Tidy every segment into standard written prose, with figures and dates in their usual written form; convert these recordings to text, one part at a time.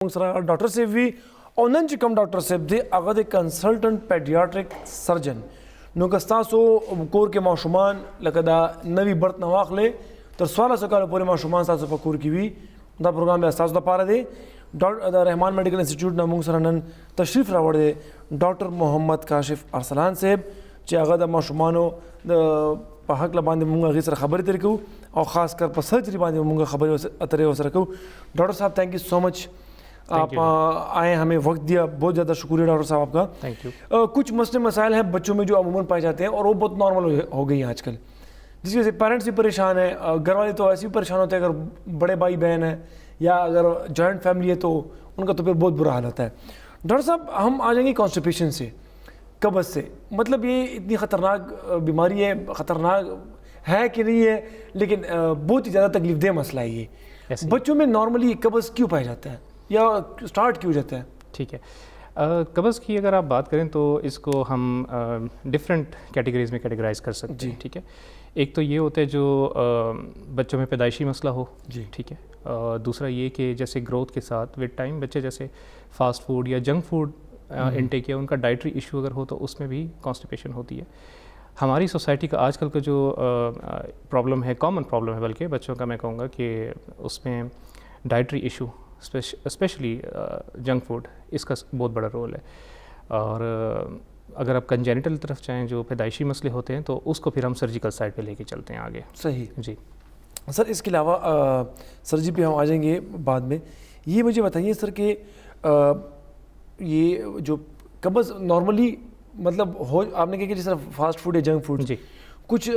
Doctor صاحب وی اونن چې کوم ډاکټر صاحب دی هغه د کنسلټنټ پیډیاټریک سرجن نو که ستاسو کور کې ماشومان لکه دا نوی برت نه واخلې تر 14 کال پورې ماشومان ستاسو په کور کې وي دا پروګرام بیا ستاسو لپاره دی د رحمان میډیکل انسټیټیوټ نه موږ سره نن تشریف راوړی دی ډاکټر محمد کاشف ارسلان صاحب چې هغه د ماشومانو د په حق باندې موږ هغې سره خبرې ترې کوو او خاص کر په سرجري باندې موږ خبرې اترې ورسره کوو. ډاکټر صاحب تھینک یو سو مچ آپ آئے ہمیں وقت دیا, بہت زیادہ شکریہ ڈاکٹر صاحب آپ کا. Thank you. کچھ مسئلے مسائل ہیں بچوں میں جو عموماً پائے جاتے ہیں اور وہ بہت نارمل ہو گئی ہیں آج کل, جس کی وجہ سے پیرنٹس بھی پریشان ہیں, گھر والے تو ایسے بھی پریشان ہوتے ہیں اگر بڑے بھائی بہن ہیں یا اگر جوائنٹ فیملی ہے تو ان کا تو پھر بہت برا حال ہوتا ہے. ڈاکٹر صاحب ہم آ جائیں گے کانسٹیپیشن سے, قبض سے, مطلب یہ اتنی خطرناک بیماری ہے, خطرناک ہے کہ نہیں ہے, لیکن بہت ہی زیادہ تکلیف دہ مسئلہ ہے یہ. بچوں میں نارملی قبض کیوں پایا جاتا ہے یا اسٹارٹ کیوں جاتا ہے؟ ٹھیک ہے, قبض کی اگر آپ بات کریں تو اس کو ہم ڈفرینٹ کیٹیگریز میں کیٹیگرائز کر سکتے ہیں. ٹھیک ہے, ایک تو یہ ہوتا ہے جو بچوں میں پیدائشی مسئلہ ہو. ٹھیک ہے, دوسرا یہ کہ جیسے گروتھ کے ساتھ وتھ ٹائم بچے جیسے فاسٹ فوڈ یا جنک فوڈ انٹیک یا ان کا ڈائٹری ایشو اگر ہو تو اس میں بھی کانسٹیپیشن ہوتی ہے. ہماری سوسائٹی کا آج کل کا جو پرابلم ہے, کامن پرابلم ہے بلکہ بچوں کا, میں کہوں گا کہ اس میں dietary issue specially junk food, اس کا بہت بڑا رول ہے. اور اگر آپ کنجینٹل طرف چاہیں جو پیدائشی مسئلے ہوتے ہیں تو اس کو پھر ہم سرجیکل سائڈ پہ لے کے چلتے ہیں آگے. صحیح جی سر, اس کے علاوہ سرجری پہ ہم آ جائیں گے بعد میں. یہ مجھے بتائیے سر کہ یہ جو قبض نارملی مطلب ہو, آپ نے کہا کہ جیسے فاسٹ فوڈ یا جنک فوڈ, جی کچھ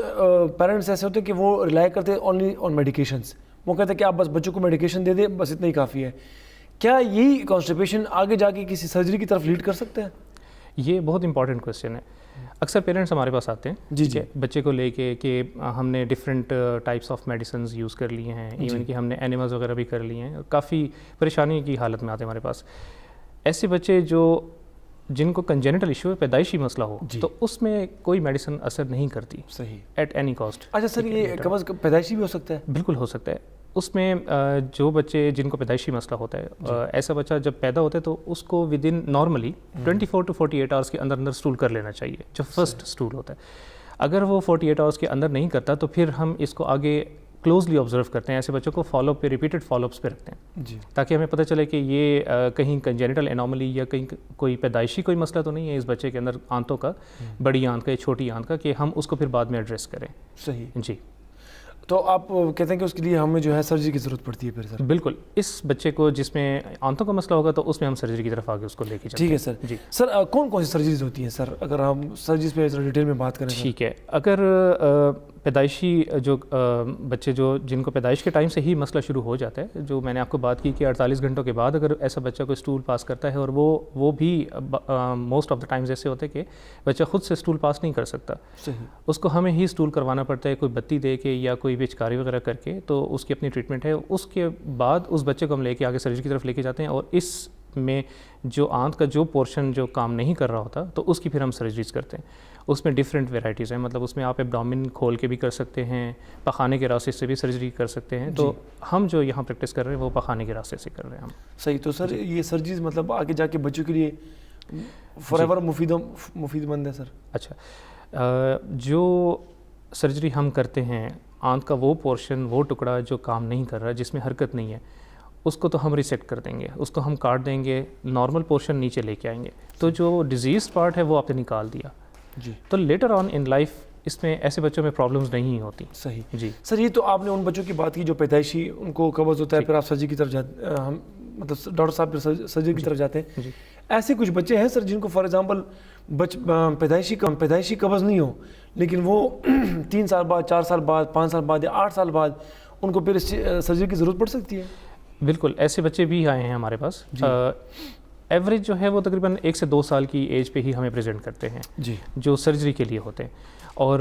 پیرنٹس ایسے ہوتے ہیں کہ وہ ریلائی کرتے ہیں اونلی آن میڈیکیشنس, وہ کہتے ہیں کہ آپ بس بچوں کو میڈیکیشن دے دیں, بس اتنا ہی کافی ہے. کیا یہی کانسٹیپیشن آگے جا کے کسی سرجری کی طرف لیڈ کر سکتے ہیں؟ یہ بہت امپورٹنٹ کویشچن ہے. اکثر پیرنٹس ہمارے پاس آتے ہیں جی بچے کو لے کے کہ ہم نے different types of medicines use کر لیے ہیں, ایون کہ ہم نے اینیملز وغیرہ بھی کر لیے ہیں, کافی پریشانی کی حالت میں آتے ہیں ہمارے پاس. ایسے بچے جن کو کنجینٹل ایشو ہے, پیدائشی مسئلہ ہو, تو اس میں کوئی میڈیسن اثر نہیں کرتی. صحیح, ایٹ اینی کاسٹ. اچھا سر, یہ قبض پیدائشی بھی ہو سکتا ہے؟ بالکل ہو سکتا ہے. اس میں جو بچے جن کو پیدائشی مسئلہ ہوتا ہے, ایسا بچہ جب پیدا ہوتا ہے تو اس کو with in normally 24 to 48 hours کے اندر اسٹول کر لینا چاہیے, جو فرسٹ اسٹول ہوتا ہے. اگر وہ 48 آورس کے اندر نہیں کرتا تو پھر ہم اس کو آگے کلوزلی آبزرو کرتے ہیں, ایسے بچوں کو فالو اپ پہ, ریپیٹڈ فالو اپس پہ رکھتے ہیں, تاکہ ہمیں پتہ چلے کہ یہ کہیں کنجینٹل انوملی یا کہیں کوئی پیدائشی کوئی مسئلہ تو نہیں ہے اس بچے کے اندر, آنتوں کا, بڑی آنت کا یا چھوٹی آنت کا, کہ ہم اس کو پھر بعد میں ایڈریس کریں. صحیح. جی, تو آپ کہتے ہیں کہ اس کے لیے ہمیں جو ہے سرجری کی ضرورت پڑتی ہے پھر سر؟ بالکل. اس بچے کو جس میں آنتوں کا مسئلہ ہوگا تو اس میں ہم سرجری کی طرف آگے اس کو لے کے چلتے ہیں. ٹھیک ہے سر. جی سر, کون کون سی سرجریز ہوتی ہیں سر, اگر ہم سرجریز پہ ڈیٹیل میں بات کریں؟ ٹھیک ہے, اگر پیدائشی جو بچے جن کو پیدائش کے ٹائم سے ہی مسئلہ شروع ہو جاتا ہے, جو میں نے آپ کو بات کی کہ 48 گھنٹوں کے بعد اگر ایسا بچہ کوئی اسٹول پاس کرتا ہے, اور وہ بھی موسٹ آف دا ٹائمز ایسے ہوتے ہیں کہ بچہ خود سے اسٹول پاس نہیں کر سکتا, اس کو ہمیں ہی اسٹول کروانا پڑتا ہے, کوئی بتی دے کے یا کوئی پچکاری وغیرہ کر کے, تو اس کی اپنی ٹریٹمنٹ ہے. اس کے بعد اس بچے کو ہم لے کے آگے سرجری کی طرف لے کے جاتے ہیں, اور اس میں جو آنت کا جو پورشن جو کام نہیں کر رہا ہوتا تو اس کی پھر ہم سرجریز کرتے ہیں. اس میں ڈفرینٹ ویرائٹیز ہیں, مطلب اس میں آپ ایبڈومن کھول کے بھی کر سکتے ہیں, پخانے کے راستے سے بھی سرجری کر سکتے ہیں. تو ہم جو یہاں پریکٹس کر رہے ہیں وہ پخانے کے راستے سے کر رہے ہیں ہم. صحیح. تو سر یہ سرجریز مطلب آگے جا کے بچوں کے لیے فار ایور مفید مند ہے سر؟ اچھا, جو سرجری ہم کرتے ہیں, آنت کا وہ پورشن, وہ ٹکڑا جو کام نہیں کر رہا, جس میں حرکت نہیں ہے, اس کو تو ہم ریسیکٹ کر دیں گے, اس کو ہم کاٹ دیں گے, نارمل پورشن نیچے لے کے آئیں گے. تو جو ڈیزیز پارٹ ہے وہ آپ نے نکال دیا, تو لیٹر آن ان لائف اس میں ایسے بچوں میں پرابلمز نہیں ہوتی. صحیح. جی سر, یہ تو آپ نے ان بچوں کی بات کی جو پیدائشی ان کو قبض ہوتا ہے, پھر آپ سرجری کی طرف جاتے, ہم مطلب ڈاکٹر صاحب پھر سرجری کی طرف جاتے ہیں. ایسے کچھ بچے ہیں سر جن کو فار ایگزامپل پیدائشی قبض نہیں ہو, لیکن وہ 3 سال بعد, 4 سال بعد, 5 سال بعد یا 8 سال بعد ان کو پھر سرجری کی ضرورت پڑ سکتی ہے؟ بالکل, ایسے بچے بھی آئے ہیں ہمارے پاس. ایوریج جو ہے وہ تقریباً 1 سے 2 سال کی ایج پہ ہی ہمیں پریزنٹ کرتے ہیں, جو سرجری کے لیے ہوتے ہیں. اور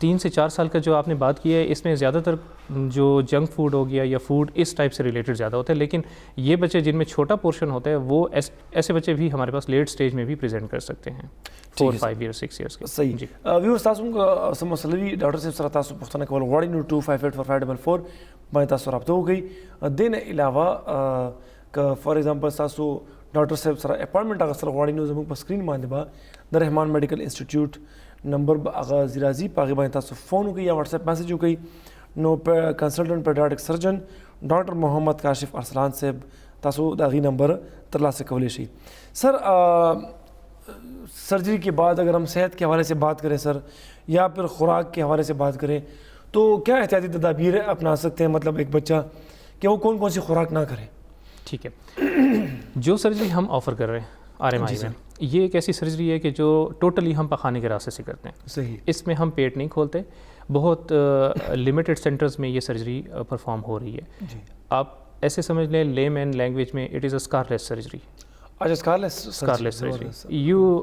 3 سے 4 سال کا جو آپ نے بات کی ہے, اس میں زیادہ تر جو جنک فوڈ ہو گیا یا فوڈ اس ٹائپ سے ریلیٹڈ زیادہ ہوتا ہے. لیکن یہ بچے جن میں چھوٹا پورشن ہوتا ہے, وہ ایسے بچے بھی ہمارے پاس لیٹ سٹیج میں بھی پریزنٹ کر سکتے ہیں, 4, 5 years, 6 years کے. صحیح. ویورز تاسو موږ سم مسلوي ډاکټر صاحب سره تاسو پوښتنه کول غواړئ نو 25844544 باندې تاسو رابطه وکړئ. دین علاوه کہ فار ایگزامپل تاسو ډاکټر صاحب سره اپوائنټمنټ اخیستل غواړئ نو زموږ په سکرین باندې به د رحمان میډیکل انسټیټیوټ نمبر به هغه راځي، په هغې باندې تاسو فون وکړئ یا واتساپ میسج وکړئ. نو په کنسلټنټ پیډیاټریک سرجن ډاکټر محمد کاشف ارسلان صاحب تاسو د هغې نمبر ترلاسه کولی شئ. سر سرجری کے بعد اگر ہم صحت کے حوالے سے بات کریں سر یا پھر خوراک کے حوالے سے بات کریں تو کیا احتیاطی تدابیر اپنا سکتے ہیں مطلب ایک بچہ کہ وہ کون کون سی خوراک نہ کرے؟ ٹھیک ہے، جو سرجری ہم آفر کر رہے ہیں آر ایم آئی میں، یہ ایک ایسی سرجری ہے کہ جو ٹوٹلی ہم پخانے کے راستے سے کرتے ہیں. صحیح. اس میں ہم پیٹ نہیں کھولتے، بہت لمیٹڈ سینٹرز میں یہ سرجری پرفارم ہو رہی ہے. آپ ایسے سمجھ لیں لے مین لینگویج میں it is a scarless surgery. اچھا scarless surgery. You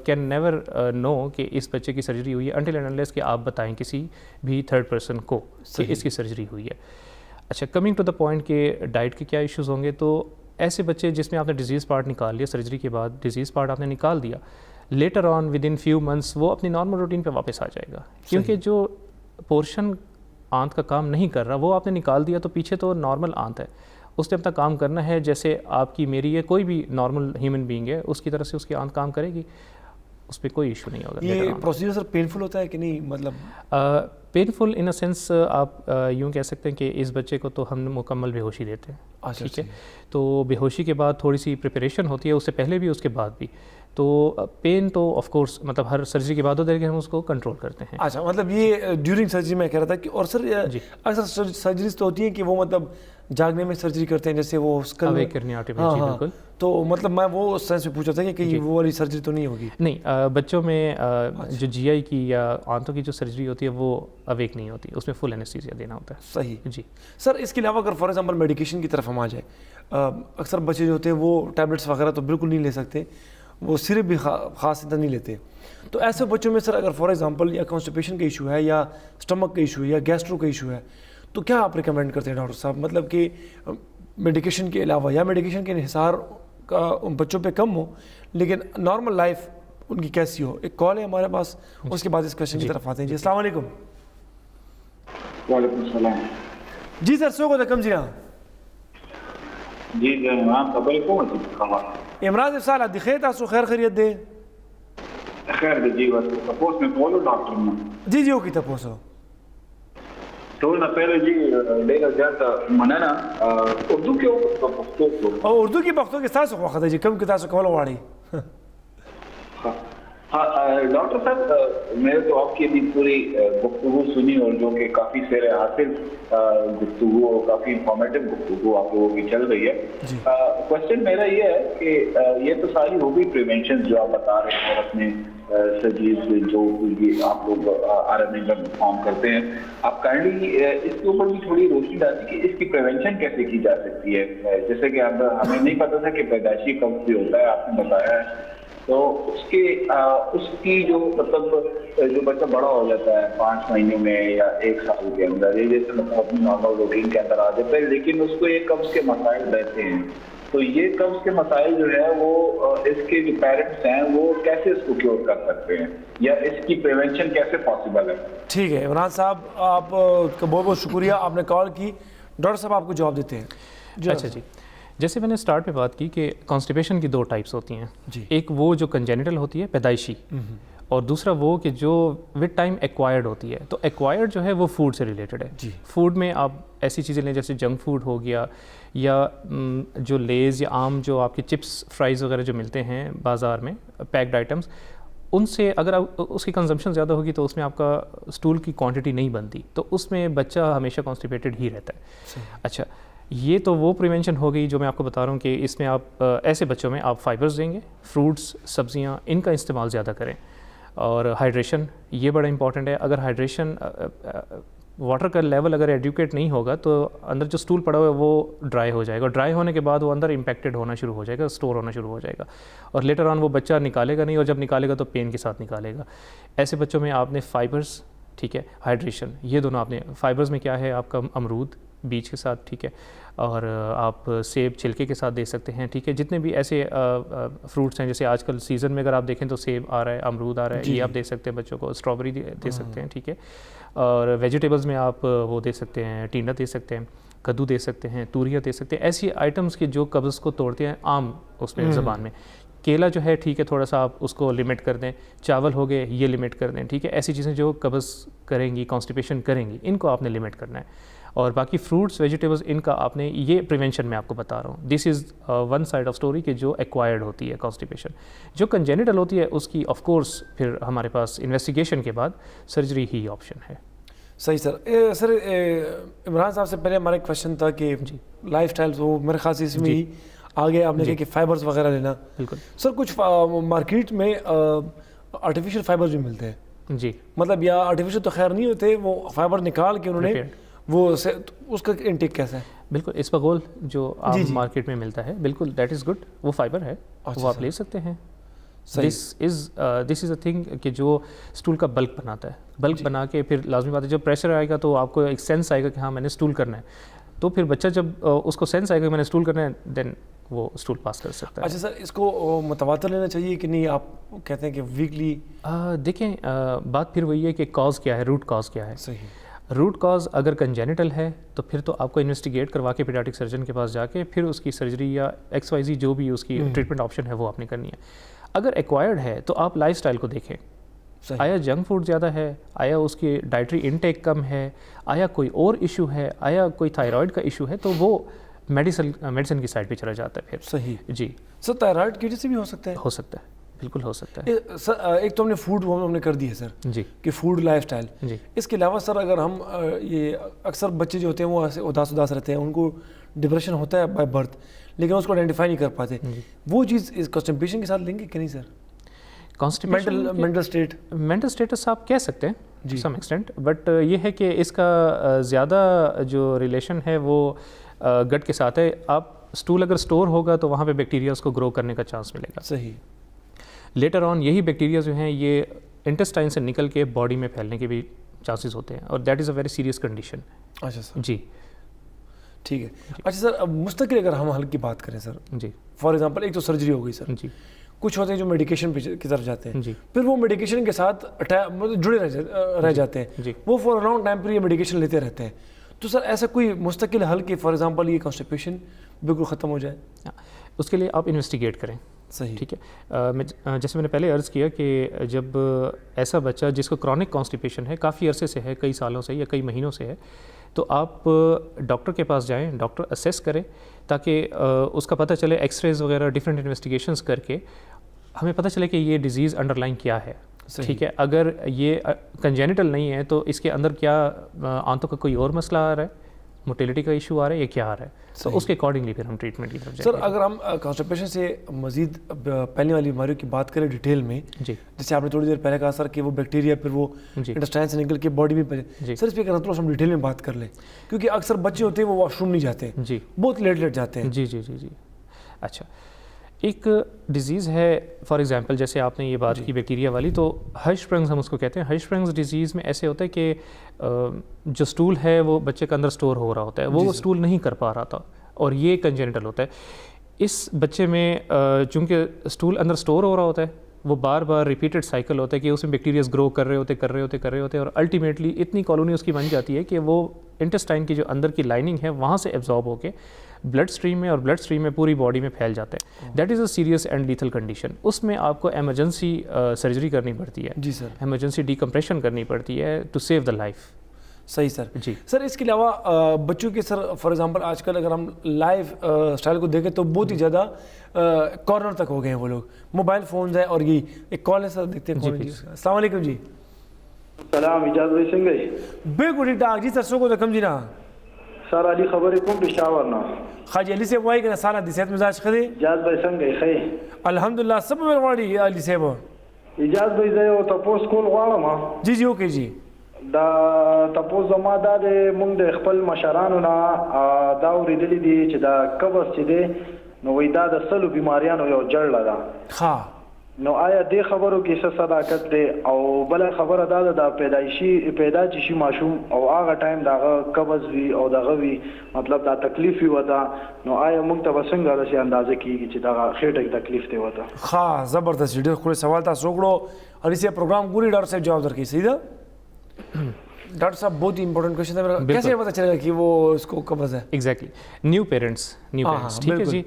can never know کہ اس بچے کی سرجری ہوئی ہے انٹل اینڈ انلیس کہ آپ بتائیں کسی بھی تھرڈ پرسن کو کہ اس کی سرجری ہوئی ہے. اچھا، کمنگ ٹو دا پوائنٹ کہ ڈائٹ کے کیا ایشوز ہوں گے، تو ایسے بچے جس میں آپ نے ڈیزیز پارٹ نکال لیا سرجری کے بعد، ڈیزیز پارٹ آپ نے نکال دیا، later on with in few months وہ اپنی نارمل روٹین پہ واپس آ جائے گا، کیونکہ جو پورشن آنت کا کام نہیں کر رہا وہ آپ نے نکال دیا تو پیچھے تو نارمل آنت ہے، اس نے اپنا کام کرنا ہے جیسے آپ کی میری ہے کوئی بھی نارمل ہیومن بینگ ہے اس کی طرح سے اس کی آنت کام کرے گی، اس پہ کوئی ایشو نہیں ہوگا. یہ پروسیجر سر پینفل ہوتا ہے کہ نہیں؟ مطلب پینفل ان اے سینس آپ یوں کہہ سکتے ہیں کہ اس بچے کو تو ہم مکمل بے ہوشی دیتے ہیں. ٹھیک ہے، تو بے ہوشی کے بعد تھوڑی سی پریپریشن ہوتی ہے، اس سے پہلے بھی اس کے بعد بھی. تو پین تو آف کورس مطلب ہر سرجری کے بعد ہوتا ہے کہ ہم اس کو کنٹرول کرتے ہیں. اچھا، مطلب یہ ڈیورنگ سرجری میں کہہ رہا تھا کہ اور سر اکثر سرجریز تو ہوتی ہیں کہ وہ مطلب جاگنے میں سرجری کرتے ہیں، جیسے وہ اویک کرنی آرٹیفیشل. بالکل. تو مطلب میں وہ سینس میں پوچھا تھا کہ وہ والی سرجری تو نہیں ہوگی؟ نہیں، بچوں میں جو جی آئی کی یا آنتوں کی جو سرجری ہوتی ہے وہ اویک نہیں ہوتی، اس میں فل انیستھیسیا دینا ہوتا ہے. صحیح. جی سر اس کے علاوہ اگر فار ایگزامپل میڈیکیشن کی طرف ہم آ جائیں، اکثر بچے جو ہوتے ہیں وہ ٹیبلٹس وغیرہ تو بالکل نہیں لے سکتے، وہ سرپ بھی خاص اتنا نہیں لیتے، تو ایسے بچوں میں سر اگر فار ایگزامپل یا کانسٹیپیشن کا ایشو ہے یا اسٹمک کا ایشو ہے یا گیسٹرو کا ایشو ہے تو کیا آپ ریکمینڈ کرتے ہیں ڈاکٹر صاحب؟ مطلب کہ میڈیکیشن کے علاوہ یا میڈیکیشن کے انحصار کا ان بچوں پہ کم ہو لیکن نارمل لائف ان کی کیسی ہو؟ ایک کال ہے ہمارے پاس، اس کے بعد اس کویشچن کی طرف آتے ہیں. جی السلام علیکم. وعلیکم السلام. جی سر سو کو کم جی ہاں جی عمران خبر کو عمران صاحب سال خیر تاسو خیر خیریت دے خیر دے. جی بس سپوز میں بولو ڈاکٹر نے جی اوکی تاسو ټول نه پہلے جی ډېر زیات مننه. اردو کې او پښتو کې؟ او اردو کې پښتو کې تاسو خو خدای کوم کې تاسو کول غواړئ؟ ہاں ڈاکٹر صاحب میں نے تو آپ کی بھی پوری گفتگو سنی اور جو کہ کافی سیر حاصل گفتگو اور کافی انفارمیٹیو گفتگو آپ لوگوں کی چل رہی ہے. کوشچن میرا یہ ہے کہ یہ تو ساری ہو گئی پریونشن جو آپ بتا رہے ہیں اور اپنے سرجریز جو آپ لوگ آر ایم اے میں پرفارم کرتے ہیں، آپ کائنڈلی اس کے اوپر بھی تھوڑی روشنی ڈالیں کہ اس کی پریونشن کیسے کی جا سکتی ہے. جیسے کہ اب ہمیں نہیں پتا تھا کہ پیدائشی قبض بھی ہوتا ہے، آپ نے بتایا ہے، تو اس کی جو مطلب جو بچہ بڑا ہو جاتا ہے 5 مہینے میں یا 1 سال کے اندر، یہ جیسے مطلب اپنی نارمل روٹین کے اندر آ جاتا ہے، لیکن اس کو یہ قبض کے مسائل رہتے ہیں. تو یہ قبض کے مسائل جو ہے وہ اس کے جو پیرنٹس ہیں وہ کیسے اس کو کیور کر سکتے ہیں یا اس کی پریونشن کیسے پاسبل ہے؟ ٹھیک ہے عمران صاحب، آپ کا بہت بہت شکریہ، آپ نے کال کی. ڈاکٹر صاحب آپ کو جواب دیتے ہیں. اچھا جی، جیسے میں نے سٹارٹ میں بات کی کہ کانسٹیپیشن کی 2 ٹائپس ہوتی ہیں. ایک وہ جو کنجینیٹل ہوتی ہے پیدائشی، اور دوسرا وہ کہ جو ود ٹائم ایکوائرڈ ہوتی ہے. تو ایکوائرڈ جو ہے وہ فوڈ سے ریلیٹڈ ہے. فوڈ میں آپ ایسی چیزیں لیں جیسے جنک فوڈ ہو گیا یا جو لیز یا عام جو آپ کے چپس فرائز وغیرہ جو ملتے ہیں بازار میں پیکڈ آئٹمس، ان سے اگر اس کی کنزمپشن زیادہ ہوگی تو اس میں آپ کا اسٹول کی کوانٹٹی نہیں بنتی، تو اس میں بچہ ہمیشہ کانسٹیپیٹڈ ہی رہتا ہے. اچھا، یہ تو وہ پریونشن ہو گئی جو میں آپ کو بتا رہا ہوں کہ اس میں آپ ایسے بچوں میں آپ فائبرز دیں گے، فروٹس سبزیاں ان کا استعمال زیادہ کریں. اور ہائیڈریشن یہ بڑا امپورٹنٹ ہے. اگر ہائیڈریشن واٹر کا لیول اگر ایڈیوکیٹ نہیں ہوگا تو اندر جو اسٹول پڑا ہوا ہے وہ ڈرائی ہو جائے گا، ڈرائی ہونے کے بعد وہ اندر امپیکٹڈ ہونا شروع ہو جائے گا، اسٹور ہونا شروع ہو جائے گا، اور لیٹر آن وہ بچہ نکالے گا نہیں، اور جب نکالے گا تو پین کے ساتھ نکالے گا. ایسے بچوں میں آپ نے فائبرز، ٹھیک ہے، ہائیڈریشن، یہ دونوں آپ نے. فائبرز میں کیا ہے آپ کا امرود، بیج کے ساتھ, ٹھیک ہے, اور آپ سیب چھلکے کے ساتھ دے سکتے ہیں, ٹھیک ہے. جتنے بھی ایسے فروٹس ہیں, جیسے آج کل سیزن میں اگر آپ دیکھیں تو سیب آ رہا ہے, امرود آ رہا ہے, یہ آپ دے سکتے ہیں بچوں کو. اسٹرابری دے سکتے ہیں, ٹھیک ہے. اور ویجیٹیبلز میں آپ وہ دے سکتے ہیں, ٹینڈا دے سکتے ہیں, کدو دے سکتے ہیں, توریاں دے سکتے ہیں. ایسی آئٹمس کی جو قبض کو توڑتے ہیں عام اس میں زبان میں. کیلا جو ہے ٹھیک ہے, تھوڑا سا آپ اس کو لمٹ کر دیں. چاول ہو گئے, یہ لمٹ کر دیں, ٹھیک ہے. ایسی چیزیں جو قبض کریں گی, کانسٹیپیشن کریں گی, ان کو آپ نے لمٹ کرنا ہے. اور باقی فروٹس ویجیٹیبلز ان کا آپ نے, یہ پریونشن میں آپ کو بتا رہا ہوں. This is one side of story کہ جو ایکوائرڈ ہوتی ہے کانسٹیپیشن. جو کنجینیٹل ہوتی ہے اس کی آف کورس پھر ہمارے پاس انویسٹیگیشن کے بعد سرجری ہی آپشن ہے. صحیح سر. سر عمران صاحب سے پہلے ہمارا ایک کویشچن تھا کہ لائف اسٹائل وہ میرے خاص اس میں ہی آگے آپ نے کہا کہ فائبرز وغیرہ لینا. بالکل سر. کچھ مارکیٹ میں آرٹیفیشیل فائبرز بھی ملتے ہیں, جی, مطلب یا آرٹیفیشیل تو خیر نہیں ہوتے, وہ فائبر نکال کے انہوں نے وہ اس کا انٹیک کیسا ہے؟ بالکل اسپاغول جو آپ مارکیٹ میں ملتا ہے, بالکل دیٹ از گڈ, وہ فائبر ہے, وہ آپ لے سکتے ہیں. دس از اے تھنگ کہ جو اسٹول کا بلک بناتا ہے. بلک بنا کے پھر لازمی بات ہے جب پریشر آئے گا تو آپ کو ایک سینس آئے گا کہ ہاں میں نے اسٹول کرنا ہے, تو پھر بچہ جب اس کو سینس آئے گا کہ میں نے اسٹول کرنا ہے, دین وہ اسٹول پاس کر سکتا ہے. اچھا سر, اس کو متواتر لینا چاہیے کہ نہیں؟ آپ کہتے ہیں کہ ویکلی. دیکھیں بات پھر وہی ہے کہ کاز کیا ہے, روٹ کاز کیا ہے. صحیح. روٹ کاز اگر کنجینیٹل ہے تو پھر تو آپ کو انویسٹیگیٹ کروا کے پیڈیاٹرک سرجن کے پاس جا کے پھر اس کی سرجری یا ایکس وائی زی جو بھی اس کی ٹریٹمنٹ آپشن ہے وہ آپ نے کرنی ہے. اگر ایکوائرڈ ہے تو آپ لائف اسٹائل کو دیکھیں, آیا جنک فوڈ زیادہ ہے, آیا اس کی ڈائٹری انٹیک کم ہے, آیا کوئی اور ایشو ہے, آیا کوئی تھائرائڈ کا ایشو ہے, تو وہ میڈیسن کی سائڈ پہ چلا جاتا ہے پھر. صحیح. جی سر تھائرائڈ کی وجہ سے بھی ہو سکتا ہے؟ ہو سکتا ہے, بالکل ہو سکتا ہے. سر ایک تو ہم نے فوڈ ہم نے کر دی ہے سر, جی, کہ فوڈ لائف اسٹائل. جی, اس کے علاوہ سر اگر ہم یہ اکثر بچے جو ہوتے ہیں وہ اداس رہتے ہیں, ان کو ڈپریشن ہوتا ہے بائی برتھ, لیکن اس کو آئیڈینٹیفائی نہیں کر پاتے, وہ چیز اس کانسٹیپیشن کے ساتھ لیں گے کہ نہیں سر؟ مینٹل اسٹیٹس آپ کہہ سکتے ہیں سم ایکسٹینٹ, بٹ یہ ہے کہ اس کا زیادہ جو ریلیشن ہے وہ گٹ کے ساتھ ہے. آپ اسٹول اگر اسٹور ہوگا تو وہاں پہ بیکٹیریاز کو گرو کرنے کا چانس ملے گا. صحیح. لیٹر آن یہی بیکٹیریا جو ہیں یہ انٹسٹائن سے نکل کے باڈی میں پھیلنے کے بھی چانسز ہوتے ہیں, اور that is a very serious condition. اچھا سر. جی, ٹھیک ہے. اچھا سر, اب مستقل اگر ہم حل کی بات کریں سر, جی, فار ایگزامپل ایک تو سرجری ہو گئی سر, جی, کچھ ہوتے ہیں جو میڈیکیشن کی طرف جاتے ہیں, جی, پھر وہ میڈیکیشن کے ساتھ جڑے رہ جاتے ہیں, جی, وہ فار لانگ ٹائم پر یہ میڈیکیشن لیتے رہتے ہیں. تو سر ایسا کوئی مستقل حل کہ فار ایگزامپل یہ کانسٹیپیشن بالکل ختم ہو جائے؟ اس کے لیے آپ انویسٹیگیٹ کریں. صحیح. ٹھیک ہے. جیسے میں نے پہلے عرض کیا کہ جب ایسا بچہ جس کو کرونک کانسٹیپیشن ہے, کافی عرصے سے ہے, کئی سالوں سے یا کئی مہینوں سے ہے, تو آپ ڈاکٹر کے پاس جائیں, ڈاکٹر اسیس کریں تاکہ اس کا پتہ چلے, ایکس ریز وغیرہ ڈفرینٹ انویسٹیگیشنز کر کے ہمیں پتہ چلے کہ یہ ڈیزیز انڈر لائن کیا ہے. ٹھیک ہے. اگر یہ کنجینیٹل نہیں ہے تو اس کے اندر کیا آنتوں کا کوئی اور مسئلہ آ رہا ہے, موٹیلٹی کا ایشو آ رہا ہے, یا کیا آ رہا ہے, تو اس کے اکارڈنگلی پھر ہم ٹریٹمنٹ کی طرف جائیں گے. سر اگر ہم کانسٹیپیشن سے مزید پہلے والی بیماریوں کی بات کریں ڈیٹیل میں, جی, جیسے آپ نے تھوڑی دیر پہلے کہا سر کہ وہ بیکٹیریا پھر وہ انٹسٹائن سے نکل کے باڈی میں پہلے, سر اس پہ تھوڑا ہم ڈیٹیل میں بات کر لیں, کیونکہ اکثر بچے ہوتے ہیں وہ واش روم نہیں جاتے, جی, بہت لیٹ جاتے ہیں. جی, جی, جی, جی. اچھا, ایک ڈیزیز ہے فار ایگزامپل, جیسے آپ نے یہ بات کی بیکٹیریا والی, تو ہرشپرنگز ہم اس کو کہتے ہیں. ہرشپرنگز ڈیزیز میں ایسے ہوتا ہے کہ جو اسٹول ہے وہ بچے کا اندر اسٹور ہو رہا ہوتا ہے, وہ اسٹول نہیں کر پا رہا تھا, اور یہ کنجینیٹل ہوتا ہے. اس بچے میں چونکہ اسٹول اندر اسٹور ہو رہا ہوتا ہے, وہ بار بار ریپیٹڈ سائیکل ہوتا ہے کہ اس میں بیکٹیریاز گرو کر رہے ہوتے, اور الٹیمیٹلی اتنی کالونی اس کی بن جاتی ہے کہ وہ انٹسٹائن کی جو اندر کی لائننگ ہے وہاں سے ایبزارب ہو کے بلڈ اسٹریم میں, اور بلڈ اسٹریم میں پوری باڈی میں پھیل جاتا ہے. That is a serious and lethal condition. اس میں آپ کو ایمرجنسی سرجری کرنی پڑتی ہے. جی سر. ایمرجنسی ڈیکمپریشن کرنی پڑتی ہے ٹو سیو دا لائف. صحیح سر. جی سر, اس کے علاوہ بچوں کے سر فار ایگزامپل آج کل اگر ہم لائف اسٹائل کو دیکھیں تو بہت ہی زیادہ کارنر تک ہو گئے ہیں وہ لوگ, موبائل فونز ہیں. اور یہ ایک کال ہے سر, دیکھتے ہیں. السلام علیکم. جی سلام, اجازت بھائی سنگھ ہے. بالکل ٹھیک ٹھاک. جی سر, سو کو تو کم جی نا سر علی خبر کوم پشاور نا خاجی علی صاحب وای کنه سالا د صحت مزاج خدي. اجازت بھائی سنگھ ہے خیر الحمدلله. سب مې وړي علی صاحب. اجازت بھائی زه یو تاسو کول غواړم. جی جی اوکے. جی دا تاسو زما د مونږ د خپل مشرانو نه دا ورېدلې دي چې دا قبض چې دی نو وای دا د سلو بیماریانو یو جړله ده. ها نو آیا دې خبرو کې څه صداقت دی او بل خبره دا ده د پیدا چې شي ماشوم او هغه ټایم دغه قبض وي او دغه وي مطلب دا تکلیف وي ودا نو آیا موږ ته څنګه د اندازه کیږي چې دا خېټه تکلیف دی ودا؟ ها زبردست ډېر خو سوال تاسو وکړو اور اسی پروگرام ګوري ډاکټر صاحب جواب درکړي. صحیح ده ڈاکٹر صاحب بہت ہی امپورٹنٹ کوشچن ہے, کیسے پتہ چلے گا کہ وہ اس کو قبض ہے؟ ایگزیکٹلی نیو پیرنٹس ٹھیک ہے جی,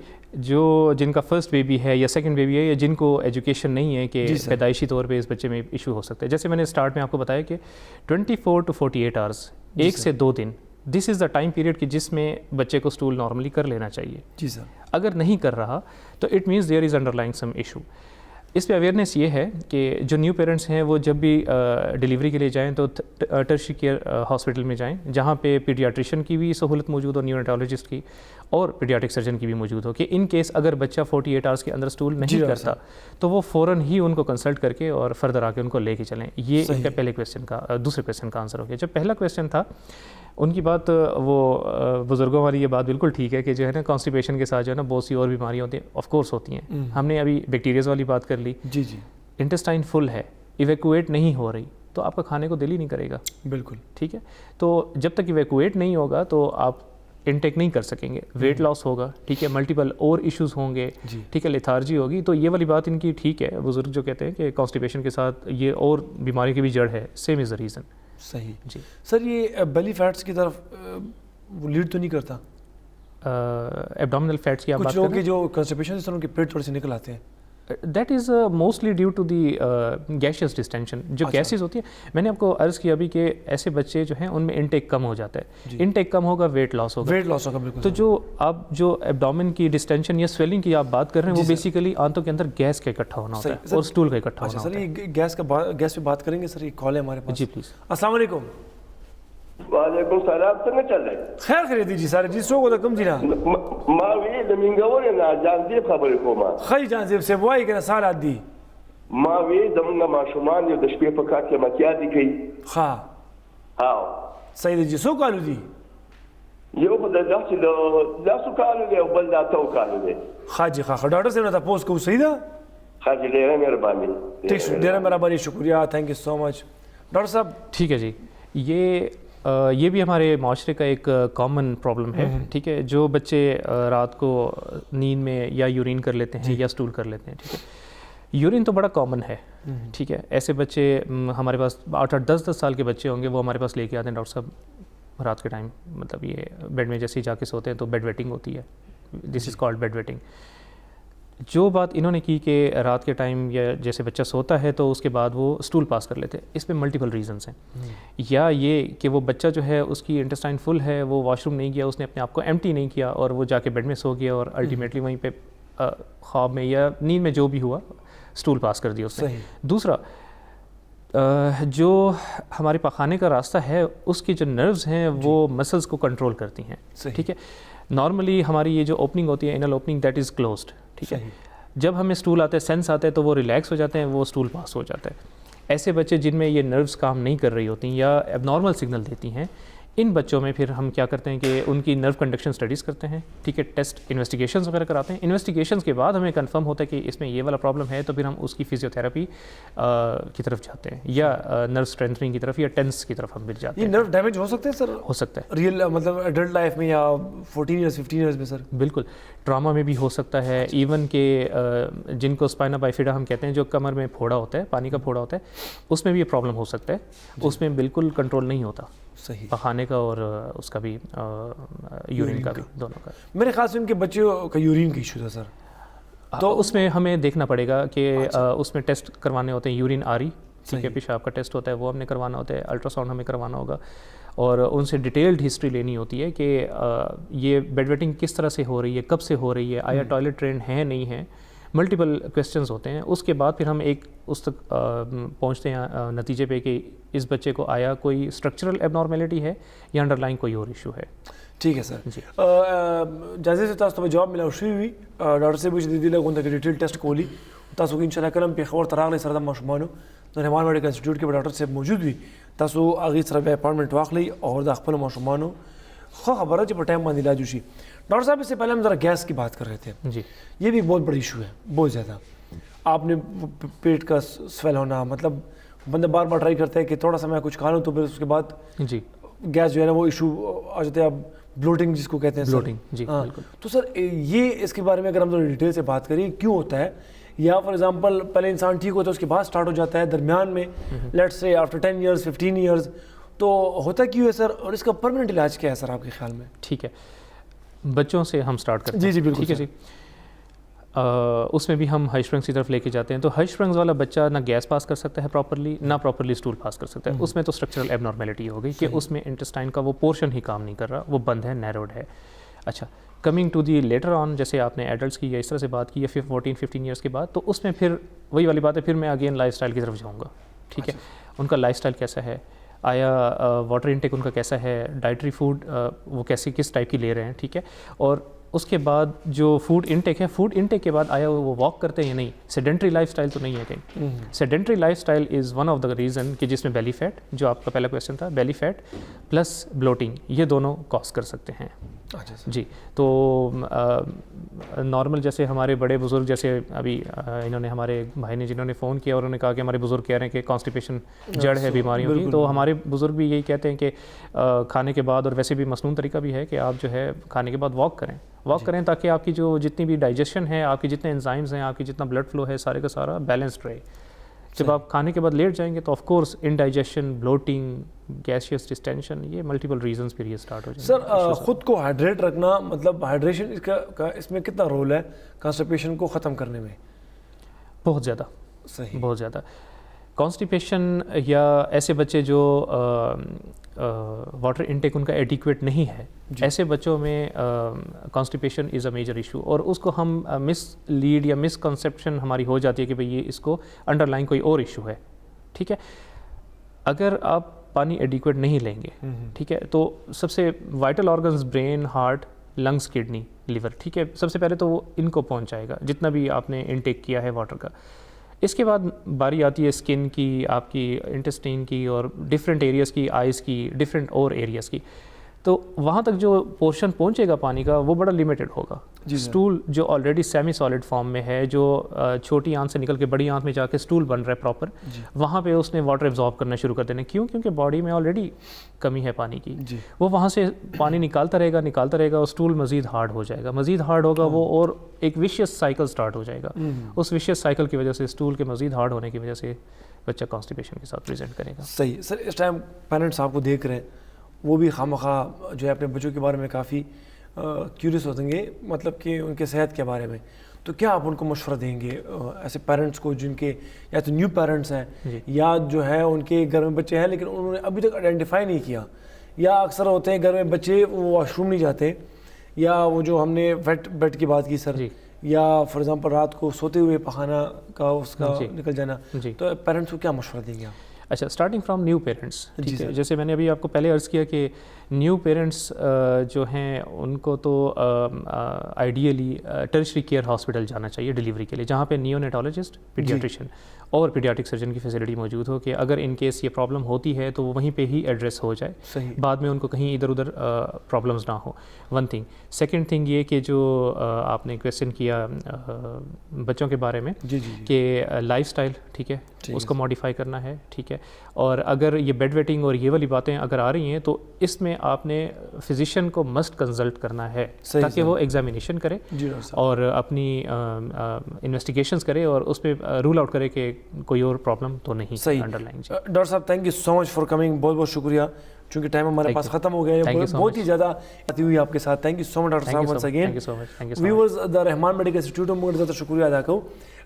جو جن کا فرسٹ بیبی ہے یا سیکنڈ بیبی ہے یا جن کو ایجوکیشن نہیں ہے کہ پیدائشی طور پہ اس بچے میں ایشو ہو سکتا ہے. جیسے میں نے اسٹارٹ میں آپ کو بتایا کہ 24 to 48 آورس 1 سے 2 دن دس از دا ٹائم پیریڈ کہ جس میں بچے کو اسٹول نارملی کر لینا چاہیے. جی سر. اگر نہیں کر رہا تو it means there is underlying some issue. اس پہ اویئرنیس یہ ہے کہ جو نیو پیرنٹس ہیں وہ جب بھی ڈیلیوری کے لیے جائیں تو ٹرشری کیئر ہاسپٹل میں جائیں جہاں پہ پیڈیاٹریشین کی بھی سہولت موجود ہو, نیوناٹولوجسٹ کی اور پیڈیاٹرک سرجن کی بھی موجود ہو, کہ ان کیس اگر بچہ 48 آورس کے اندر اسٹول نہیں کرتا تو وہ فوراً ہی ان کو کنسلٹ کر کے اور فردر آ کے ان کو لے کے چلیں. یہ ان کا پہلے کویشچن کا دوسرے کویشچن کا آنسر ہو گیا. جو پہلا کویشچن تھا ان کی بات, وہ بزرگوں والی یہ بات بالکل ٹھیک ہے کہ جو ہے نا کانسٹیپیشن کے ساتھ جو ہے نا بہت سی اور بیماریاں ہوتی ہیں, آف کورس ہوتی ہیں. ہم نے ابھی بیکٹیریاز والی بات کر لی. جی جی. انٹسٹائن فل ہے, ایویکویٹ نہیں ہو رہی تو آپ کا کھانے کو دل ہی نہیں کرے گا. بالکل ٹھیک ہے. تو جب تک ایویکویٹ نہیں ہوگا تو آپ انٹیک نہیں کر سکیں گے. ویٹ لاس ہوگا, ٹھیک ہے, ملٹیپل اور ایشوز ہوں گے, ٹھیک ہے, لیتھارجی ہوگی. تو یہ والی بات ان کی ٹھیک ہے. بزرگ جو کہتے ہیں کہ کانسٹیپیشن کے ساتھ یہ اور بیماری کی بھی جڑ ہے, سیم از دا ریزن. صحیح جی. سر یہ بیلی فیٹس کی طرف وہ لیڈ تو نہیں کرتا؟ ایبڈومینل فیٹس کی آپ بات کچھ لوگوں کے جو کنسٹیپیشن سے ان کے پیٹ تھوڑے سے نکل آتے ہیں, that is mostly due to the gaseous distension. جو گیسز ہوتی ہیں, میں نے آپ کو عرض کیا ابھی کہ ایسے بچے جو ہیں ان میں انٹیک کم ہو جاتا ہے. انٹیک کم ہوگا, ویٹ لاس ہوگا. ویٹ لاس ہوگا بالکل. تو جو آپ جو ایبڈومن کی ڈسٹینشن یا سویلنگ کی آپ بات کر رہے ہیں وہ بیسیکلی آنتوں کے اندر گیس کا اکٹھا ہونا ہوتا ہے اور اسٹول کا اکٹھا ہونا ہوتا ہے. سر یہ گیس پہ بات کریں گے. سر یہ کال ہے ہمارے پاس. جی پلیز. السلام علیکم. وعلیکم السلام. څنګه چل دی؟ خیر خیریت دی جی. سر جی څوک د کوم ځای نه؟ ما وی د منګورې نه جانزیب خبرې کوم. خی جانزیب صاحب وایي کنه سالات دي. ما وی زمونږ ماشومان یو د شپې په کار کې متیا دي کوي. ها هاو صحیح دی جی. څو کالو دي؟ یو خو د داسې د لاسو کالو دی او بل د اتو کالو دی. ښه جي ښه. ډاکټر صاحب نه تاسو کوم صحیح ده؟ ښه جي ډېره مهرباني. ٹھیک شو, ډېره مهرباني, شکریہ, thank you so much. Doctor صاحب ٹھیک ہے جی. یہ بھی ہمارے معاشرے کا ایک کامن پرابلم ہے. ٹھیک ہے. جو بچے رات کو نیند میں یا یورین کر لیتے ہیں یا اسٹول کر لیتے ہیں, ٹھیک ہے, یورین تو بڑا کامن ہے. ٹھیک ہے. ایسے بچے ہمارے پاس 8-8 10-10 سال کے بچے ہوں گے, وہ ہمارے پاس لے کے آتے ہیں ڈاکٹر صاحب رات کے ٹائم, مطلب یہ بیڈ میں جیسے ہی جا کے سوتے ہیں تو بیڈ ویٹنگ ہوتی ہے. دس از کالڈ بیڈ ویٹنگ. جو بات انہوں نے کی کہ رات کے ٹائم یا جیسے بچہ سوتا ہے تو اس کے بعد وہ اسٹول پاس کر لیتے ہیں, اس میں ملٹیپل ریزنس ہیں. یا یہ کہ وہ بچہ جو ہے اس کی انٹسٹائن فل ہے, وہ واش روم نہیں گیا, اس نے اپنے آپ کو ایمٹی نہیں کیا اور وہ جا کے بیڈ میں سو گیا اور الٹیمیٹلی وہیں پہ خواب میں یا نیند میں جو بھی ہوا اسٹول پاس کر دیا اس نے. دوسرا, جو ہمارے پاخانے کا راستہ ہے اس کی جو نروز ہیں وہ مسلس کو کنٹرول کرتی ہیں. ٹھیک ہے. نارملی ہماری یہ جو اوپننگ ہوتی ہے انل اوپننگ, دیٹ از کلوزڈ. ٹھیک ہے. جب ہمیں اسٹول آتے ہیں, سینس آتے ہیں تو وہ ریلیکس ہو جاتے ہیں, وہ اسٹول پاس ہو جاتا ہے. ایسے بچے جن میں یہ نروز کام نہیں کر رہی ہوتی یا ایب نارمل سگنل دیتی ہیں, ان بچوں میں پھر ہم کیا کرتے ہیں کہ ان کی نرو کنڈکشن اسٹڈیز کرتے ہیں. ٹھیک ہے. ٹیسٹ انویسٹیگیشنز وغیرہ کراتے ہیں. انویسٹیگیشنز کے بعد ہمیں کنفرم ہوتا ہے کہ اس میں یہ والا پرابلم ہے, تو پھر ہم اس کی فزیو تھراپی کی طرف جاتے ہیں یا نرو اسٹرینتھنگ کی طرف یا ٹینس کی طرف ہم پھر جاتے ہیں. یہ نرو ڈیمیج ہو سکتے ہیں سر؟ ہو سکتا ہے ریئل مطلب ایڈلٹ لائف میں یا 14 ایئرس 15 ایئرس میں؟ سر بالکل. ٹراما میں بھی ہو سکتا ہے. ایون کہ جن کو اسپائنا بائیفیڈا ہم کہتے ہیں, جو کمر میں پھوڑا ہوتا ہے, پانی کا پھوڑا ہوتا ہے, اس میں بھی یہ پرابلم ہو سکتا ہے. اس میں بالکل کنٹرول نہیں ہوتا. صحیح. پخانے کا اور اس کا بھی یورین کا بھی, دونوں کا. میرے خیال سے ان کے بچوں کا یورین کا ایشو تھا سر, تو اس میں ہمیں دیکھنا پڑے گا کہ اس میں ٹیسٹ کروانے ہوتے ہیں. یورین آ رہی, ٹھیک ہے, پیشاب کا ٹیسٹ ہوتا ہے, وہ ہم نے کروانا ہوتا ہے. الٹرا ساؤنڈ ہمیں کروانا ہوگا اور ان سے ڈیٹیلڈ ہسٹری لینی ہوتی ہے کہ یہ بیڈ ویٹنگ کس طرح سے ہو رہی ہے, کب سے ہو رہی ہے, آیا ٹوائلٹ ٹرین ہے نہیں ہے. ملٹیپل کویسچنز ہوتے ہیں. اس کے بعد پھر ہم ایک اس تک پہنچتے ہیں نتیجے پہ کہ اس بچے کو آیا کوئی اسٹرکچرل ایب نارمیلٹی ہے یا انڈر لائن کوئی اور ایشو ہے. ٹھیک ہے سر. جیسے تاسو ته جواب ملاو شوی وي, ډاکټر صاحب چې د دې لغونته کې ډیټیل ټیسټ کولی, تاسو کې ان شاء الله کلم په خبر تراغلی سره د ماشومانو د رحمان میډیکل انسټیټیوټ کې ډاکټر صاحب موجود وي, تاسو هغه سره به اپاینټمنٹ واخلئ او د خپل ماشومانو خو خبره چې په ټایم باندې علاج وشي. ڈاکٹر صاحب اس سے پہلے ہم ذرا گیس کی بات کر رہے تھے. جی. یہ بھی بہت بڑی ایشو ہے, بہت زیادہ. آپ نے پیٹ کا سویل ہونا, مطلب بندہ بار بار ٹرائی کرتا ہے کہ تھوڑا سا میں کچھ کھا لوں تو پھر اس کے بعد جی گیس جو ہے نا وہ ایشو آ جاتے ہیں, اب بلوٹنگ جس کو کہتے ہیں. بلوٹنگ, جی ہاں, بالکل. تو سر یہ اس کے بارے میں اگر ہم تھوڑی ڈیٹیل سے بات کریں کیوں ہوتا ہے, یا فار ایگزامپل پہلے انسان ٹھیک ہوتا ہے اس کے بعد سٹارٹ ہو جاتا ہے درمیان میں, let's say after 10 years 15 years, تو ہوتا کیوں ہے سر, اور اس کا پرماننٹ علاج کیا ہے سر آپ کے خیال میں؟ ٹھیک ہے, بچوں سے ہم سٹارٹ کرتے ہیں. جی جی بالکل. ٹھیک ہے جی, اس میں بھی ہم ہائی اسپرنگس کی طرف لے کے جاتے ہیں. تو ہائی اسپرنگس والا بچہ نہ گیس پاس کر سکتا ہے پراپرلی, نہ پراپرلی اسٹول پاس کر سکتا ہے. اس میں تو اسٹرکچرل ایب نارمیلٹی ہو گئی کہ اس میں انٹسٹائن کا وہ پورشن ہی کام نہیں کر رہا, وہ بند ہے, نیروڈ ہے. اچھا, coming to the later on, جیسے آپ نے ایڈلٹس کی یا اس طرح سے بات کی یا 14-15 ایئرس کے بعد, تو اس میں پھر وہی والی بات ہے, پھر میں اگین لائف اسٹائل کی طرف جاؤں گا. ٹھیک ہے, ان کا لائف اسٹائل کیسا ہے, آیا واٹر انٹیک ان کا کیسا ہے, ڈائٹری فوڈ وہ کیسی کس ٹائپ کی لے رہے ہیں. ٹھیک ہے, اور اس کے بعد جو فوڈ انٹیک ہے, فوڈ انٹیک کے بعد آیا وہ واک کرتے ہیں یا نہیں, سیڈنٹری لائف اسٹائل تو نہیں ہے کہیں. Sedentary life style is one of the reason کہ جس میں بیلی فیٹ, جو آپ کا پہلا کویشچن تھا, بیلی فیٹ پلس بلوٹنگ, یہ دونوں کاز کر سکتے ہیں. جی, تو نارمل جیسے ہمارے بڑے بزرگ, جیسے ابھی انہوں نے ہمارے بھائی نے جنہوں نے فون کیا اور انہوں نے کہا کہ ہمارے بزرگ کہہ رہے ہیں کہ کانسٹیپیشن جڑ ہے بیماریوں کی, تو ہمارے بزرگ بھی یہی کہتے ہیں کہ کھانے کے بعد, اور ویسے بھی مسنون طریقہ بھی ہے کہ آپ جو ہے کھانے کے بعد واک کریں تاکہ آپ کی جو جتنی بھی ڈائجیشن ہے, آپ کی جتنے انزائمز ہیں, آپ کی جتنا بلڈ فلو ہے, سارے کا سارا بیلنسڈ رہے. جب آپ کھانے کے بعد لیٹ جائیں گے تو آف کورس انڈائجیشن, بلوٹنگ, گیسیس ڈسٹینشن, یہ ملٹیپل ریزنس پھر یہ اسٹارٹ ہو جائیں گے. سر خود کو ہائیڈریٹ رکھنا, مطلب ہائیڈریشن اس میں کتنا رول ہے کانسٹیپیشن کو ختم کرنے میں؟ بہت زیادہ. صحیح, بہت زیادہ. کانسٹیپیشن یا ایسے بچے جو واٹر انٹیک ان کا ایڈیکویٹ نہیں ہے, ایسے بچوں میں کانسٹیپیشن از اے میجر ایشو, اور اس کو ہم مس لیڈ یا مس کنسیپشن ہماری ہو جاتی ہے کہ بھئی یہ اس کو انڈر لائن کوئی اور ایشو ہے. ٹھیک ہے, اگر آپ پانی ایڈیکویٹ نہیں لیں گے, ٹھیک ہے, تو سب سے vital organs brain, heart, lungs, kidney, liver, ٹھیک ہے, سب سے پہلے تو وہ ان کو پہنچائے گا جتنا بھی آپ نے انٹیک کیا ہے واٹر کا. اس کے بعد باری آتی ہے اسکن کی, آپ کی انٹسٹین کی, اور ڈفرینٹ ایریاز کی, آئز کی, ڈفرینٹ اور ایریاز کی. تو وہاں تک جو پورشن پہنچے گا پانی کا وہ بڑا لمیٹڈ ہوگا. اسٹول جو آلریڈی سیمی سالڈ فارم میں ہے, جو چھوٹی آنت سے نکل کے بڑی آنت میں جا کے اسٹول بن رہا ہے پراپر, وہاں پہ اس نے واٹر ایبزارب کرنا شروع کر دینا. کیوں؟ کیونکہ باڈی میں آلریڈی کمی ہے پانی کی. وہ وہاں سے پانی نکالتا رہے گا, اور اسٹول مزید ہارڈ ہو جائے گا, مزید ہارڈ ہوگا وہ, اور ایک ویشیس سائیکل سٹارٹ ہو جائے گا. اس ویشیس سائیکل کی وجہ سے, اسٹول کے مزید ہارڈ ہونے کی وجہ سے بچہ کانسٹیپیشن کے ساتھ پریزنٹ کرے گا. صحیح. سر اس ٹائم پیرنٹس آپ کو دیکھ رہے ہیں, وہ بھی خواہ جو ہے اپنے بچوں کے بارے میں کافی کیوریس ہوتے گے, مطلب کہ ان کے صحت کے بارے میں, تو کیا آپ ان کو مشورہ دیں گے ایسے پیرنٹس کو جن کے یا تو نیو پیرنٹس ہیں, یا جو ہے ان کے گھر میں بچے ہیں لیکن انہوں نے ابھی تک آئیڈینٹیفائی نہیں کیا, یا اکثر ہوتے ہیں گھر میں بچے وہ واش روم نہیں جاتے, یا وہ جو ہم نے ویٹ بیڈ کی بات کی سر, یا فار ایگزامپل رات کو سوتے ہوئے پخانا کا اس کا نکل جانا, تو پیرنٹس کو کیا مشورہ دیں گے آپ؟ اچھا, اسٹارٹنگ فرام نیو پیرنٹس. ٹھیک ہے, جیسے میں نے ابھی آپ کو پہلے عرض کیا کہ نیو پیرنٹس جو ہیں ان کو تو آئیڈیلی ٹرشری کیئر ہاسپٹل جانا چاہیے ڈیلیوری کے لیے, جہاں پہ نیونیٹالوجسٹ, پیڈیاٹریشین اور پیڈیاٹرک سرجن کی فیسلٹی موجود ہو, کہ اگر ان کیس یہ پرابلم ہوتی ہے تو وہ وہیں پہ ہی ایڈریس ہو جائے, بعد میں ان کو کہیں ادھر ادھر پرابلمز نہ ہو. One thing. سیکنڈ تھنگ یہ کہ جو آپ نے کویشچن کیا بچوں کے بارے میں, کہ لائف اسٹائل, ٹھیک ہے, اس کو ماڈیفائی کرنا ہے. ٹھیک ہے, اور اگر یہ بیڈ ویٹنگ اور یہ والی باتیں اگر آ رہی ہیں تو اس میں آپ نے فزیشین کو مسٹ کنسلٹ کرنا ہے, تاکہ وہ ایگزامینیشن کرے اور اپنی انویسٹیگیشنز کرے, اور اس پہ رول آؤٹ کرے کہ کوئی اور پرابلم تو نہیں انڈر لائن. ڈاکٹر صاحب thank you so much for coming, بہت بہت شکریہ, چونکہ ٹائم ہمارے پاس ختم ہو گیا ہے, بہت ہی زیادہ آتی ہوئی آپ کے ساتھ. Thank you so much doctor صاحب ونس اگین. ویورز دا رحمان میڈیکل انسٹیٹیوٹ موږ زیاته شکریہ ادا کوو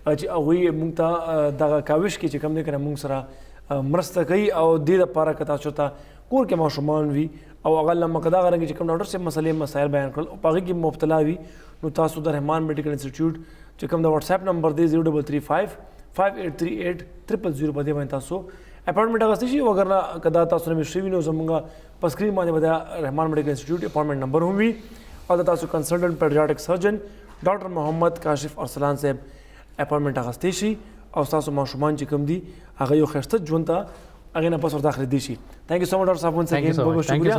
چې هغوی موږ ته دغه کاوش کې چې کوم دی کنه موږ سره مرسته کوي, او دې دپاره که تاسو ته کور کې ماشومان وي او هغه لمه که دغه رنګې چې کوم ډاکټر صاحب مسلې مسایل بیان کړل او په هغې کې مبتلا وي, نو تاسو د رحمان میډیکل انسټیټیوټ چې کوم د واتساپ نمبر دی 0335 5838 000 په دې باندې تاسو اپوائنټمنټ اخیستی شي, وګرنه که دا تاسو نه مې شوي نو زموږ په سکرین باندې به د رحمان میډیکل انسټیټیوټ اپوائنټمنټ نمبر هم وي, او د تاسو کنسلټنټ پیډیاټرک سرجن ډاکټر محمد کاشف ارسلان صاحب اپوائنټمنټ اخیستی شي, او تاسو ماشومان چې کوم دي هغه یو ښایسته ژوند ته هغې نه پس ور داخلېدی شي. Thank you so much doctor صاحب ونس اگین, بہت بہت شکریہ.